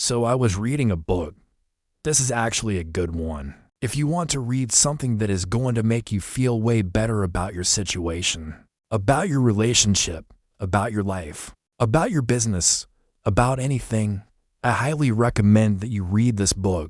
So I was reading a book. This is actually a good one. If you want to read something that is going to make you feel way better about your situation, about your relationship, about your life, about your business, about anything, I highly recommend that you read this book.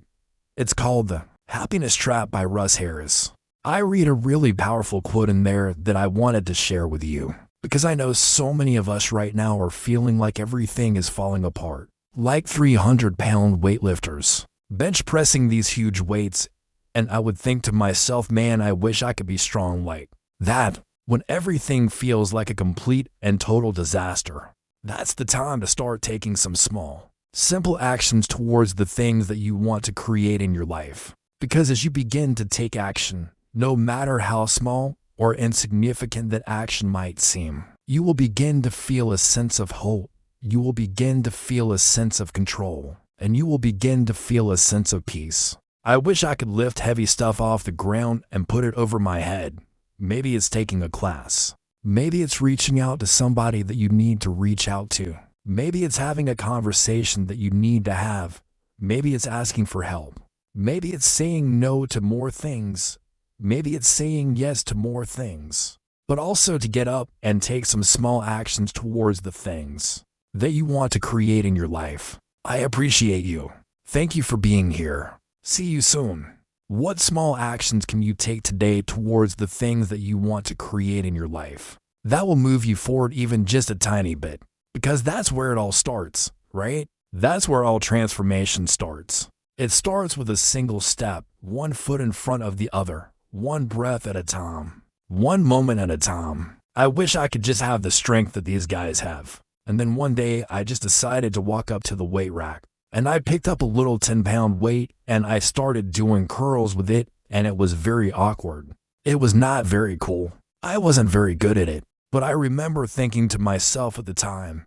It's called The Happiness Trap by Russ Harris. I read a really powerful quote in there that I wanted to share with you, because I know so many of us right now are feeling like everything is falling apart. Like 300-pound weightlifters, bench pressing these huge weights, and I would think to myself, man, I wish I could be strong like that. When everything feels like a complete and total disaster, that's the time to start taking some small, simple actions towards the things that you want to create in your life. Because as you begin to take action, no matter how small or insignificant that action might seem, you will begin to feel a sense of hope. You will begin to feel a sense of control, and you will begin to feel a sense of peace. I wish I could lift heavy stuff off the ground and put it over my head. Maybe it's taking a class. Maybe it's reaching out to somebody that you need to reach out to. Maybe it's having a conversation that you need to have. Maybe it's asking for help. Maybe it's saying no to more things. Maybe it's saying yes to more things. But also to get up and take some small actions towards the things that you want to create in your life. I appreciate you. Thank you for being here. See you soon. What small actions can you take today towards the things that you want to create in your life? That will move you forward even just a tiny bit, because that's where it all starts, right? That's where all transformation starts. It starts with a single step, one foot in front of the other, one breath at a time, one moment at a time. I wish I could just have the strength that these guys have. And then one day I just decided to walk up to the weight rack, and I picked up a little 10-pound weight and I started doing curls with it, and it was very awkward. It was not very cool. I wasn't very good at it, but I remember thinking to myself at the time,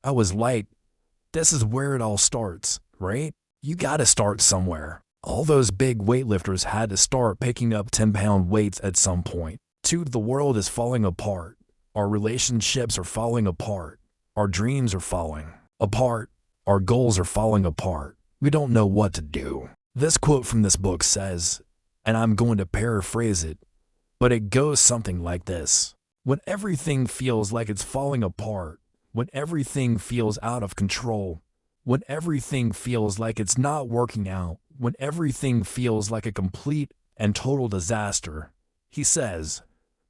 I was like, this is where it all starts, right? You gotta start somewhere. All those big weightlifters had to start picking up 10-pound weights at some point. The world is falling apart. Our relationships are falling apart. Our dreams are falling apart. Our goals are falling apart. We don't know what to do. This quote from this book says, and I'm going to paraphrase it, but it goes something like this. When everything feels like it's falling apart, when everything feels out of control, when everything feels like it's not working out, when everything feels like a complete and total disaster, he says,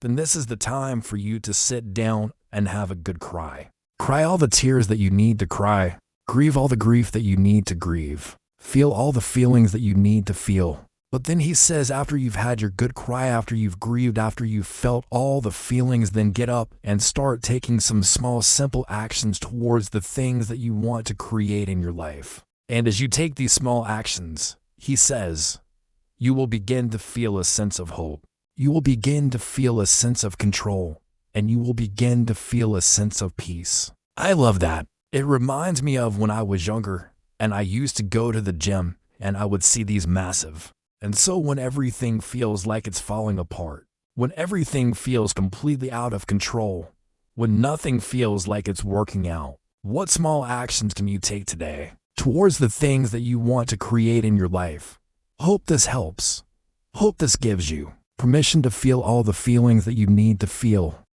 then this is the time for you to sit down and have a good cry. Cry all the tears that you need to cry. Grieve all the grief that you need to grieve. Feel all the feelings that you need to feel. But then he says, after you've had your good cry, after you've grieved, after you've felt all the feelings, then get up and start taking some small, simple actions towards the things that you want to create in your life. And as you take these small actions, he says, you will begin to feel a sense of hope. You will begin to feel a sense of control. And you will begin to feel a sense of peace. I love that. It reminds me of when I was younger, and I used to go to the gym, and I would see these massive. And so when everything feels like it's falling apart, when everything feels completely out of control, when nothing feels like it's working out, what small actions can you take today towards the things that you want to create in your life? Hope this helps. Hope this gives you permission to feel all the feelings that you need to feel.